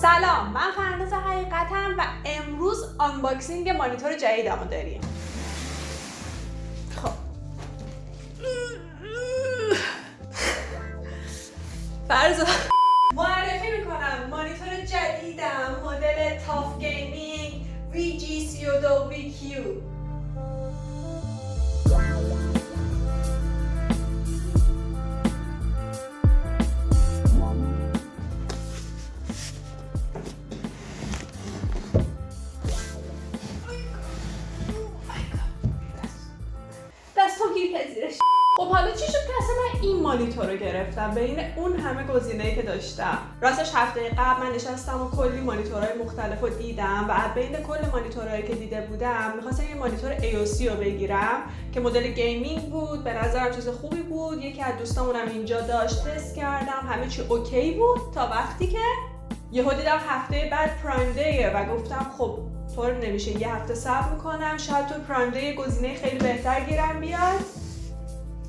سلام، من فرناز حقیقتم و امروز آنباکسینگ مانیتور جدیدم رو داریم. خب فرض معرفی میکنم مانیتور جدیدم مدل تاف گیمینگ VG32VQ. خب حالا چی شد که اصلا من این مانیتور رو گرفتم بین اون همه گزینه‌ای که داشتم؟ راستش هفته قبل من نشستم و کلی مانیتورهای مختلف رو دیدم و بین کل مانیتورهایی که دیده بودم می‌خواستم یه مانیتور AOC رو بگیرم که مدل گیمینگ بود، به نظرم چیز خوبی بود. یکی از دوستامونم اینجا داشت، تست کردم، همه چی اوکی بود تا وقتی که یهو دیدم هفته بعد پرایم دیه و گفتم خب طور نمیشه، یه هفته صبر میکنم، شاید تو پرایم دی گزینه خیلی بهتر گیرم بیاد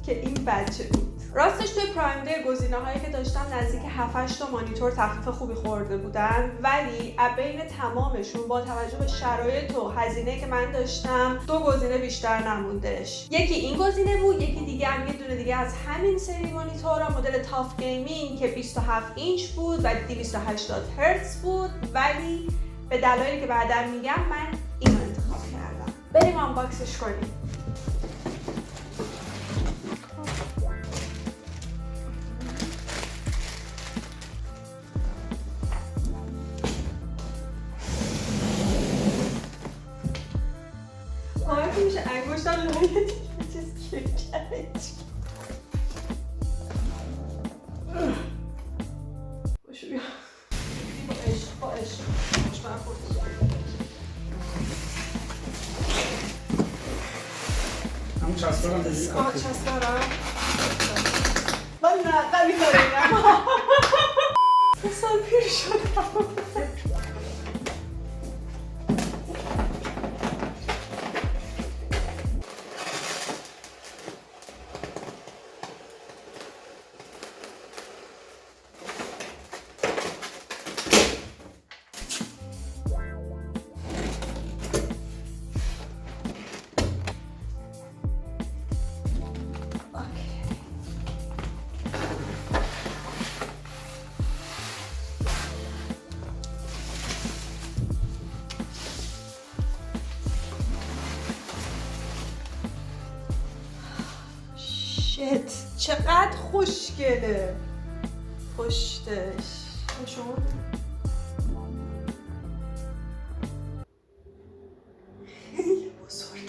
که این بچه بود. راستش توی پرایم دی گزینه‌هایی که داشتم نزدیک 7-8 تا مانیتور تخفیف خوبی خورده بودن، ولی بین تمامشون با توجه به شرایط و هزینه که من داشتم دو گزینه بیشتر نموندش. یکی این گزینه بود، یکی دیگه هم یه دونه دیگه از همین سری مانیتورها مدل تاف گیمینگ که 27 اینچ بود و 280 هرتز بود، ولی به دلایلی که بعداً میگم من اینو انتخاب کردم. بریم آنباکسش کنیم. که میشه انگشتم لایه چیز گیر کرد. باشو بیا با عشق من خورده همون چسبارم دیدی؟ چسبارم؟ من نه قوی داریم 3 سال پیر شدم. شت چقدر خوشگله پشتش. شما خیلی بزرگه.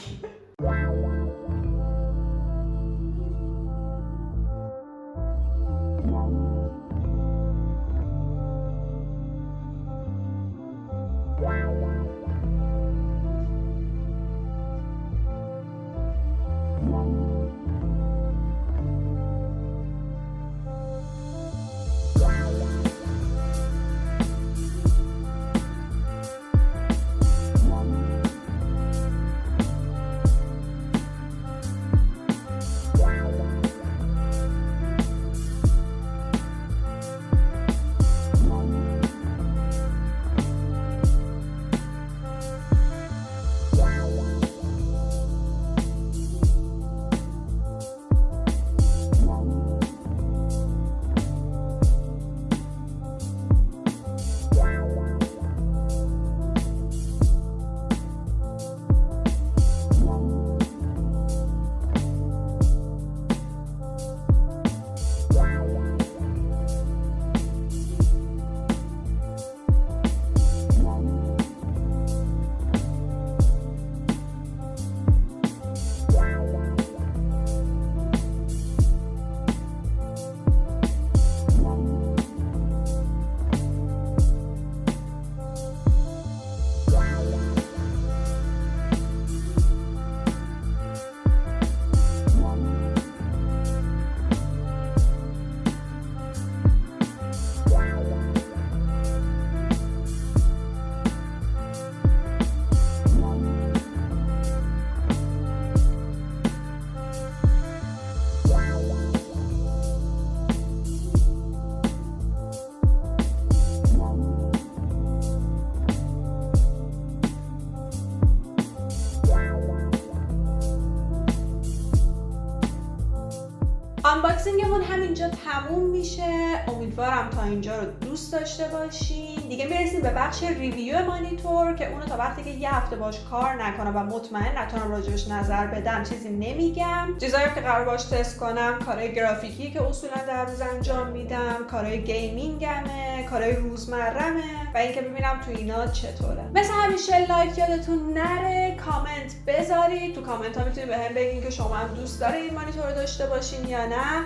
تموم میشه. امیدوارم تا اینجا رو دوست داشته باشین. دیگه میرسیم به بخش ریویو مانیتور که اونو تا وقتی که یه هفته باش کار نکنم و مطمئن نتونم راجبش نظر بدم چیزی نمیگم. چیزایی که قرار باش تست کنم کارهای گرافیکی که اصولا در روز انجام میدم، کارهای گیمینگمه، کارهای روزمره‌مه و اینکه ببینم تو اینا چطوره. مثل همیشه لایک یادتون نره، کامنت بذارید. تو کامنت ها میتونید بهم بگین که شما هم دوست دارید این مانیتور رو داشته باشین یا نه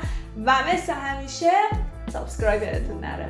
و مثل همیشه سابسکرایب یادتون نره.